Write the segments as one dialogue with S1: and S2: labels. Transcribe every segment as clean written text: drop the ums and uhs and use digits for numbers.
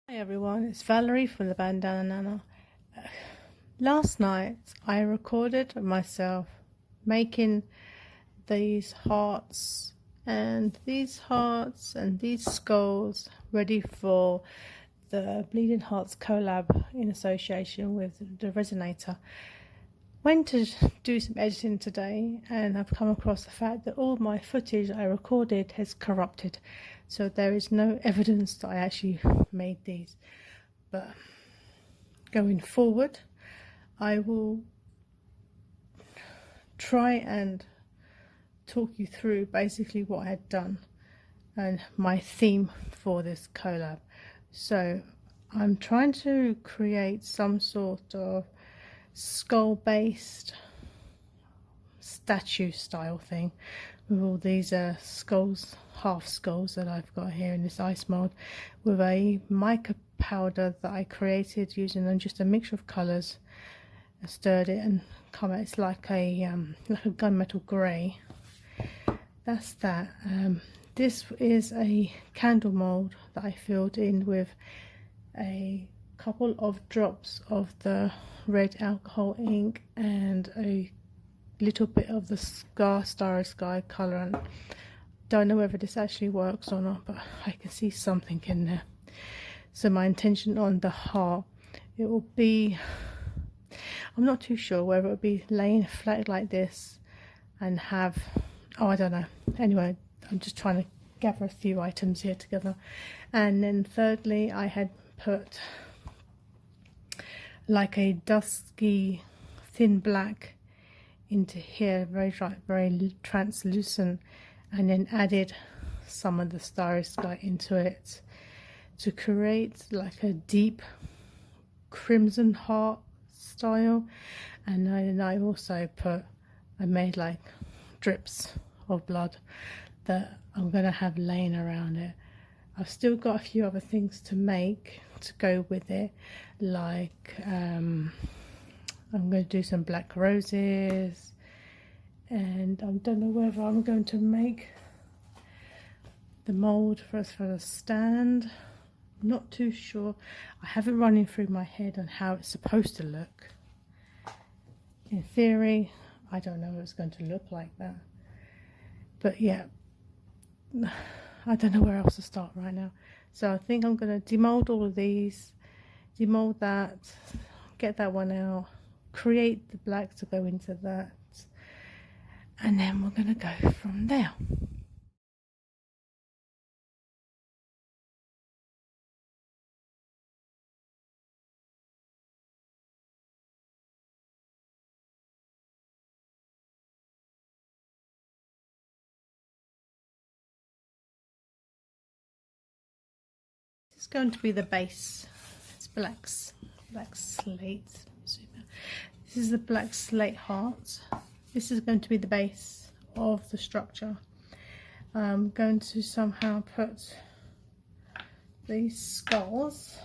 S1: Hi everyone, it's Valerie from the Bandana Nana. Last night I recorded myself making these hearts and these skulls ready for the Bleeding Hearts collab in association with the Resonator. Went to do some editing today and I've come across the fact that all my footage I recorded has corrupted, so there is no evidence that I actually made these. But going forward I will try and talk you through basically what I had done and my theme for this collab. So I'm trying to create some sort of skull based statue style thing with all these skulls, half skulls that I've got here in this ice mold, with a mica powder that I created using just a mixture of colours. I stirred it and come out, it's like a gunmetal grey. That's that. This is a candle mold that I filled in with a couple of drops of the red alcohol ink and a little bit of the Starry Sky colorant. Don't know whether this actually works or not, but I can see something in there. So my intention on the heart, it will be, I'm not too sure whether it will be laying flat like this and have, oh I don't know, anyway I'm just trying to gather a few items here together. And then thirdly I had put like a dusky thin black into here, very translucent, and then added some of the Starry Sky into it to create like a deep crimson heart style. And then I also I made like drips of blood that I'm going to have laying around it. I've still got a few other things to make to go with it, like I'm going to do some black roses, and I don't know whether I'm going to make the mold for the stand. I'm not too sure. I have it running through my head on how it's supposed to look. In theory, I don't know if it's going to look like that, but yeah, I don't know where else to start right now. So I think I'm going to demold all of these, demold that, get that one out, create the black to go into that, and then we're going to go from there. This is going to be the base. It's black slate. This is the black slate heart. This is going to be the base of the structure. I'm going to somehow put these skulls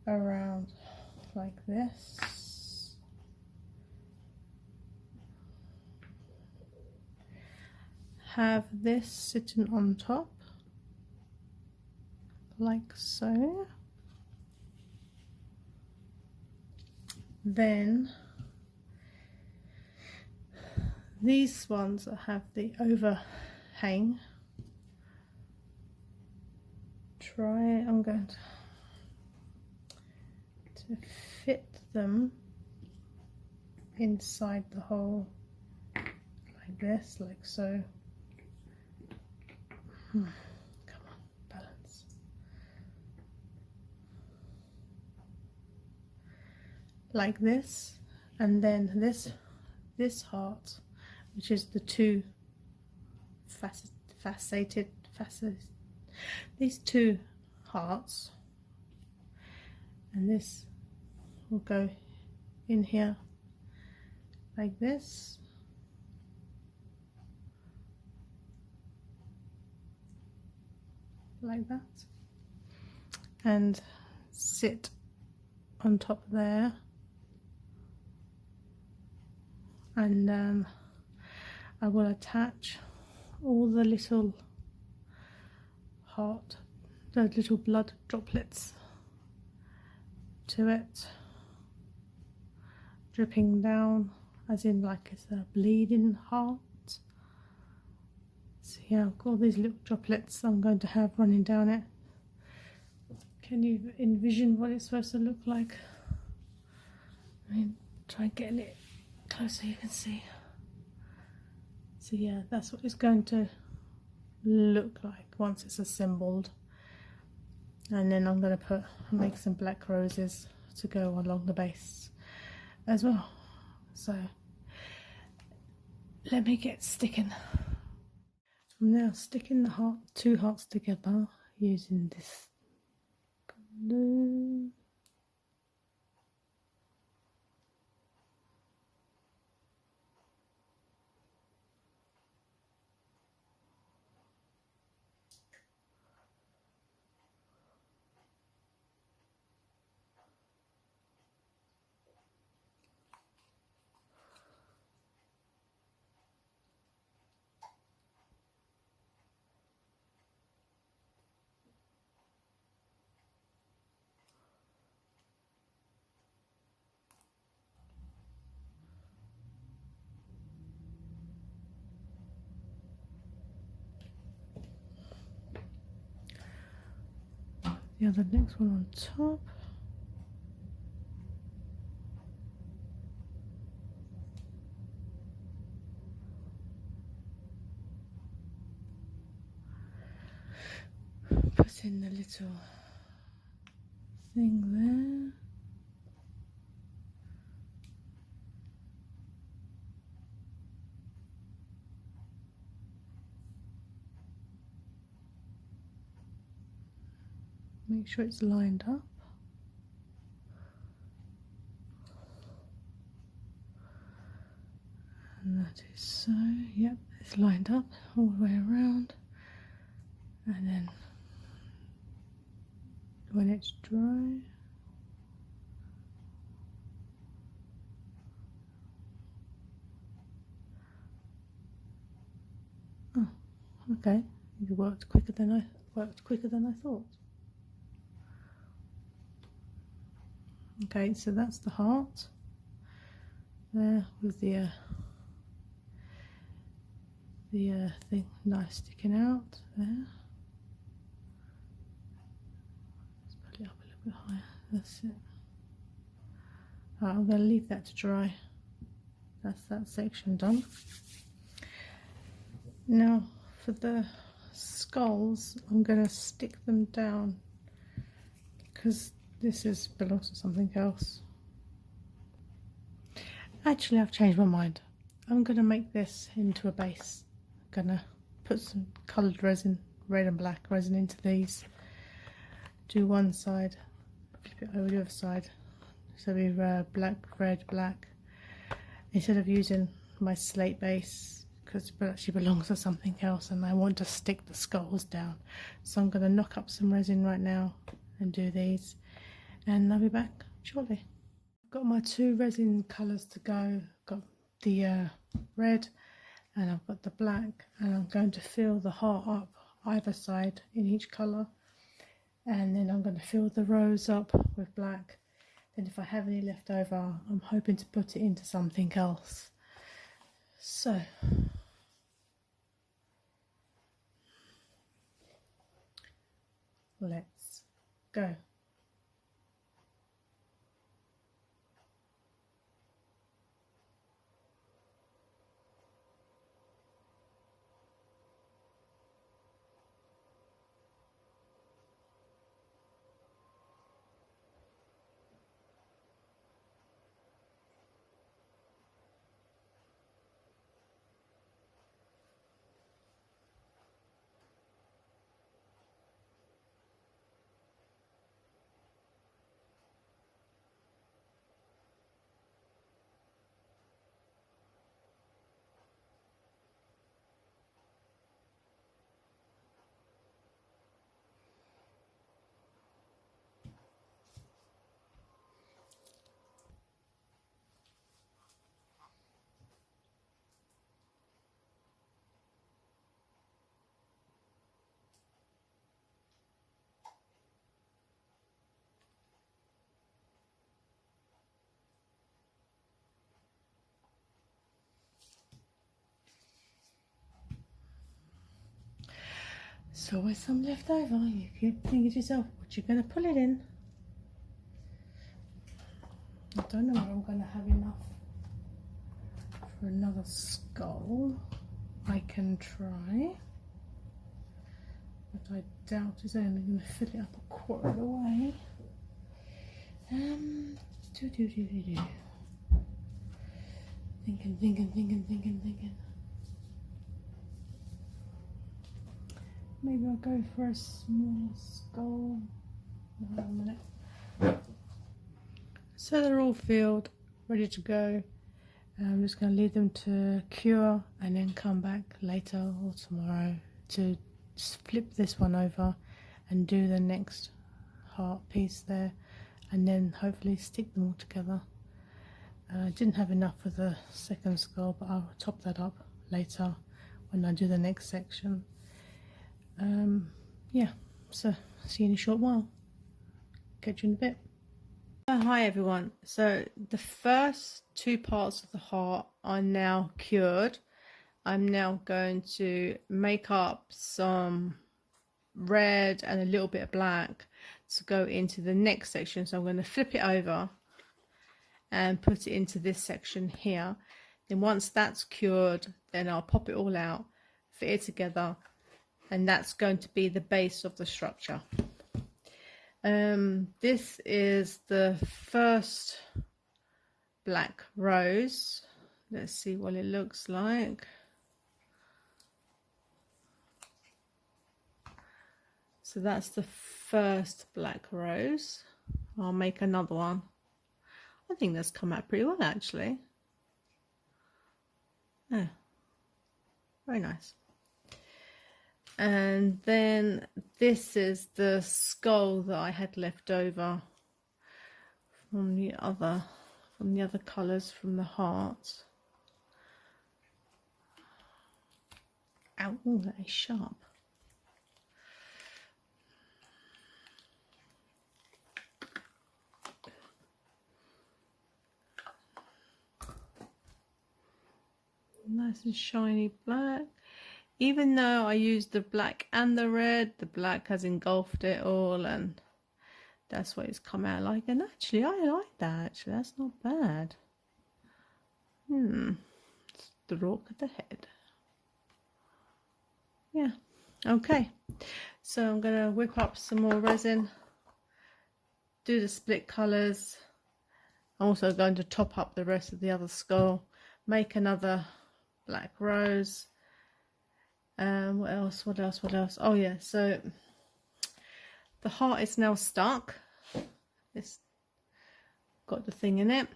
S1: around like this. Have this sitting on top like so. Then these ones that have the overhang, I'm going to fit them inside the hole like this, like so. Come on, balance. Like this, and then this heart, which is the two faceted, these two hearts, and this will go in here like this, like that, and sit on top there. And I will attach all the little heart those little blood droplets to it, dripping down, as in like it's a bleeding heart. So yeah, I've got all these little droplets I'm going to have running down it. Can you envision what it's supposed to look like? I mean, try getting it closer so you can see. So yeah, that's what it's going to look like once it's assembled. And then I'm going to make some black roses to go along the base as well. So let me get sticking. I'm now sticking the two hearts together using this glue. The next one on top. Put in the little thing there. Make sure it's lined up. And that is so, yep, it's lined up all the way around. And then when it's dry, oh, okay, it worked quicker than I thought. Okay, so that's the heart there with the thing, knife sticking out there. Let's put it up a little bit higher. That's it. Alright, I'm going to leave that to dry. That's that section done. Now for the skulls, I'm going to stick them down because this belongs to something else. Actually, I've changed my mind. I'm going to make this into a base. I'm going to put some coloured resin, red and black resin into these. Do one side, flip it over the other side. So we black, red, black. Instead of using my slate base, because it actually belongs to something else and I want to stick the skulls down. So I'm going to knock up some resin right now and do these. And I'll be back shortly. I've got my two resin colours to go. I've got the red and I've got the black, and I'm going to fill the heart up either side in each colour, and then I'm going to fill the rose up with black. Then if I have any left over, I'm hoping to put it into something else. So let's go. There's always some left over. You keep thinking to yourself, what you're going to pull it in. I don't know if I'm going to have enough for another skull. I can try, but I doubt it's only going to fill it up a quarter of the way. Thinking. Maybe I'll go for a smaller skull. Hold on a minute. So they're all filled, ready to go. I'm just going to leave them to cure and then come back later or tomorrow to just flip this one over and do the next heart piece there, and then hopefully stick them all together. I didn't have enough for the second skull, but I'll top that up later when I do the next section. Yeah, so see you in a short while. Catch you in a bit. Hi everyone. So the first two parts of the heart are now cured. I'm now going to make up some red and a little bit of black to go into the next section. So I'm going to flip it over and put it into this section here. Then once that's cured, then I'll pop it all out, fit it together, and that's going to be the base of the structure. This is the first black rose. Let's see what it looks like. So that's the first black rose. I'll make another one. I think that's come out pretty well actually. Yeah, very nice. And then this is the skull that I had left over from the other colours from the heart. Ow, oh, that is sharp. Nice and shiny black. Even though I used the black and the red, the black has engulfed it all, and that's what it's come out like. And actually, I like that. Actually, that's not bad. Stroke the head. Yeah. Okay. So I'm gonna whip up some more resin. Do the split colours. I'm also going to top up the rest of the other skull. Make another black rose. What else? Oh yeah, so the heart is now stuck. It's got the thing in it.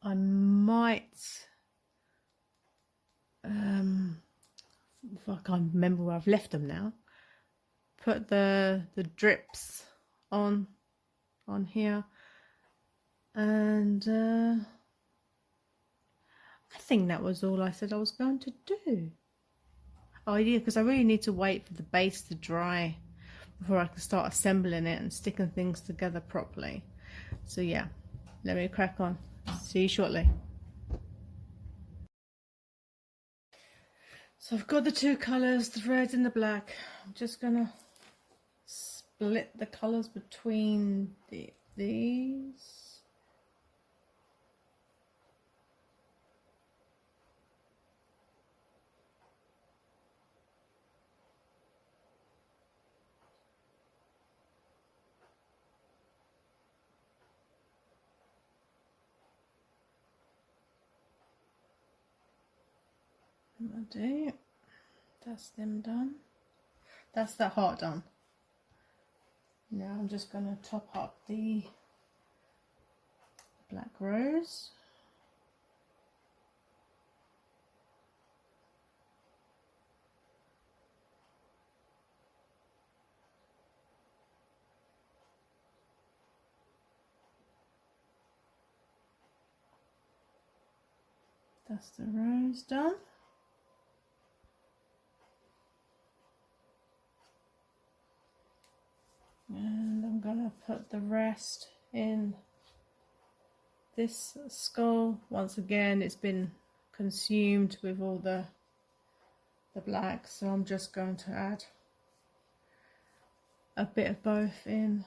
S1: I might I can't remember where I've left them now. Put the drips on here, and I think that was all I said I was going to do. Oh yeah, because I really need to wait for the base to dry before I can start assembling it and sticking things together properly. So yeah, let me crack on. See you shortly. So I've got the two colours, the red and the black. I'm just gonna split the colours between these. That's them done. That's that heart done. Now I'm just going to top up the black rose. That's the rose done. And I'm gonna put the rest in this skull. Once again, it's been consumed with all the black, so I'm just going to add a bit of both in.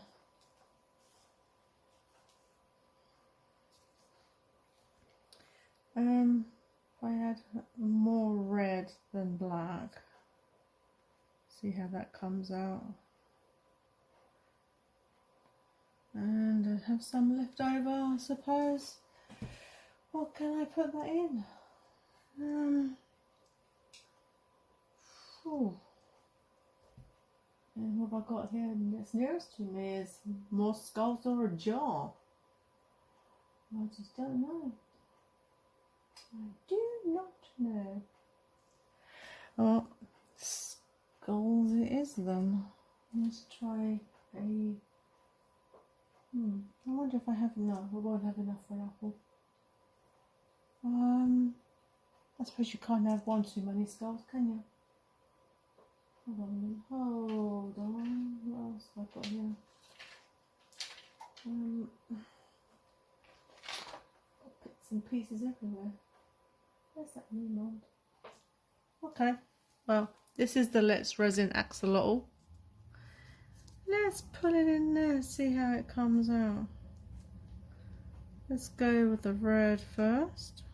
S1: If I had more red than black, see how that comes out. And I have some left over, I suppose. What can I put that in? And what have I got here that's nearest to me is more skulls or a jar. I just don't know. I do not know. Oh, skulls it is then. Let's try a... I wonder if I have enough. I won't have enough for an apple. I suppose you can't have one too many skulls, can you? Hold on a minute. Hold on. What else have I got here? Got bits and pieces everywhere. Where's that new mold? Okay. Well, this is the Let's Resin Axolotl. Let's put it in there, see how it comes out. Let's go with the red first.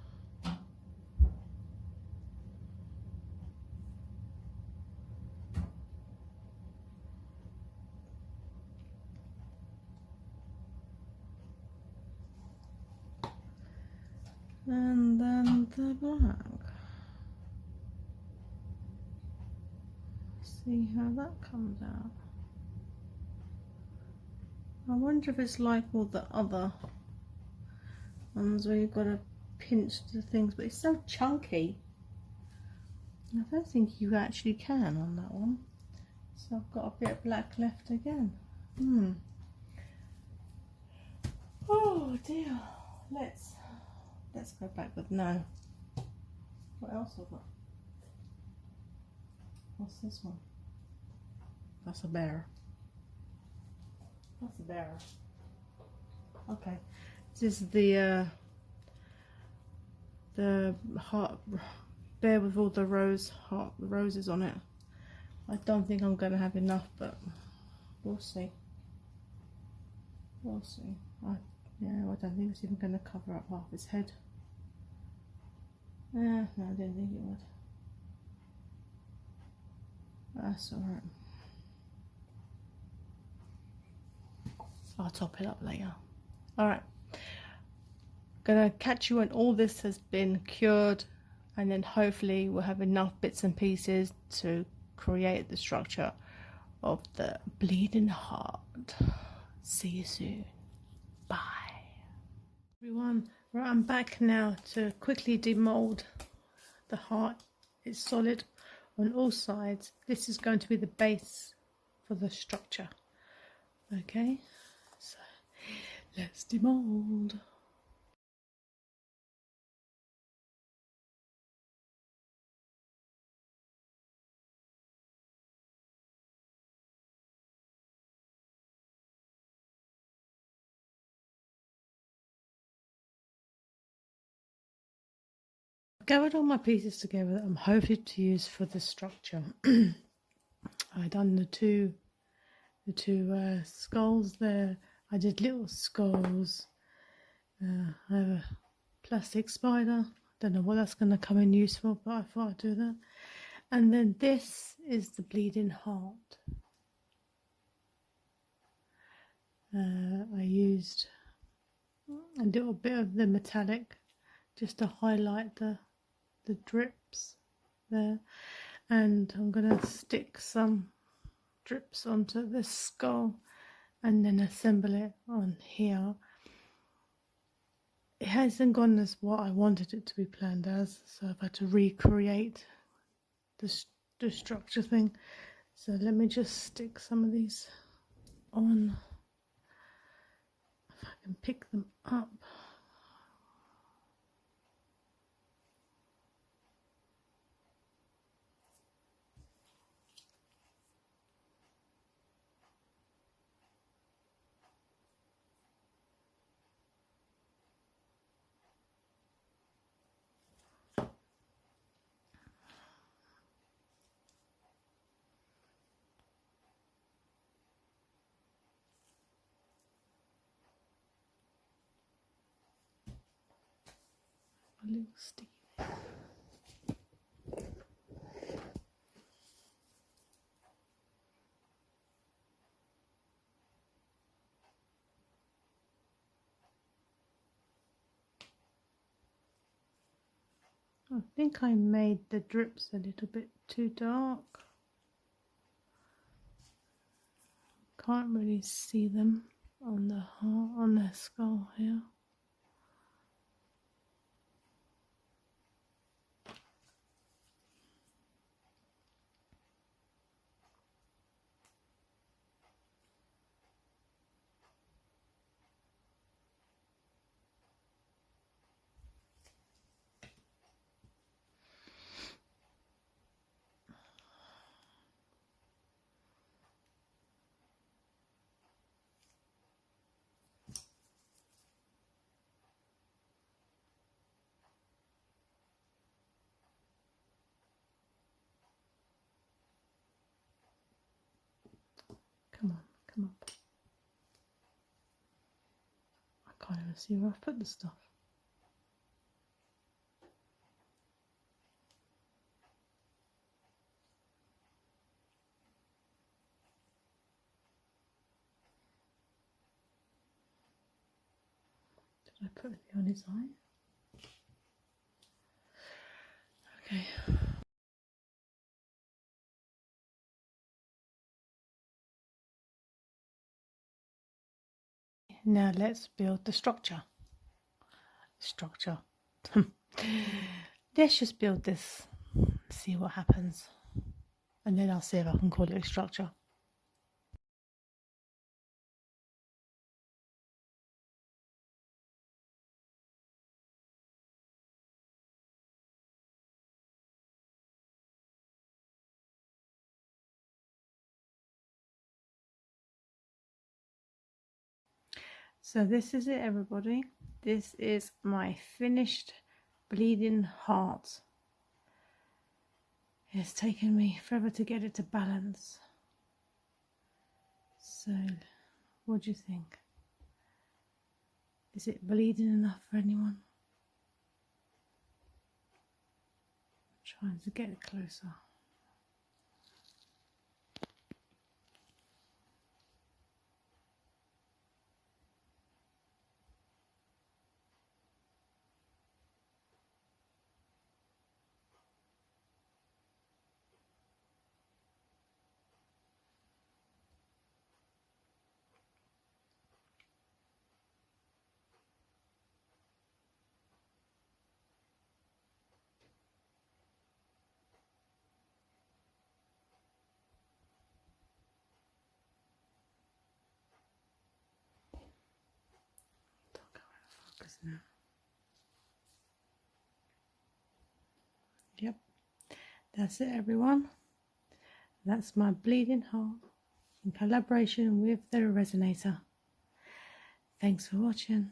S1: And then the black. See how that comes out. I wonder if it's like all the other ones where you've got to pinch the things, but it's so chunky. I don't think you actually can on that one. So I've got a bit of black left again. Oh dear. Let's go back with no. What else have I got? What's this one? That's a bear. That's a bear. Okay. This is the heart bear with all the roses on it. I don't think I'm gonna have enough, but we'll see. We'll see. Yeah, I don't think it's even gonna cover up half his head. No, I didn't think it would. That's alright. I'll top it up later. Alright. Gonna catch you when all this has been cured, and then hopefully we'll have enough bits and pieces to create the structure of the bleeding heart. See you soon. Bye. Everyone, right, I'm back now to quickly demold the heart. It's solid on all sides. This is going to be the base for the structure. Okay, so let's demold. I've gathered all my pieces together that I'm hoping to use for the structure. I've done the two skulls there. I did little skulls. I have a plastic spider. Don't know what that's going to come in useful, but I thought I'd do that. And then this is the bleeding heart. I used a little bit of the metallic just to highlight the drips there, and I'm going to stick some drips onto this skull and then assemble it on here. It hasn't gone as what I wanted it to be planned as, so I've had to recreate the structure thing. So let me just stick some of these on, if I can pick them up. a little sticky. I think I made the drips a little bit too dark. Can't really see them on the heart, on the skull here. Come on, come up. I can't even see where I've put the stuff. Did I put it on his eye? Okay. Now let's build the structure. Let's just build this, see what happens, and then I'll see if I can call it a structure. So this is it, everybody. This is my finished bleeding heart. It's taken me forever to get it to balance. So, what do you think? Is it bleeding enough for anyone? I'm trying to get it closer. Don't go out of focus now. Yep, that's it, everyone. That's my bleeding heart in collaboration with the Resonator. Thanks for watching.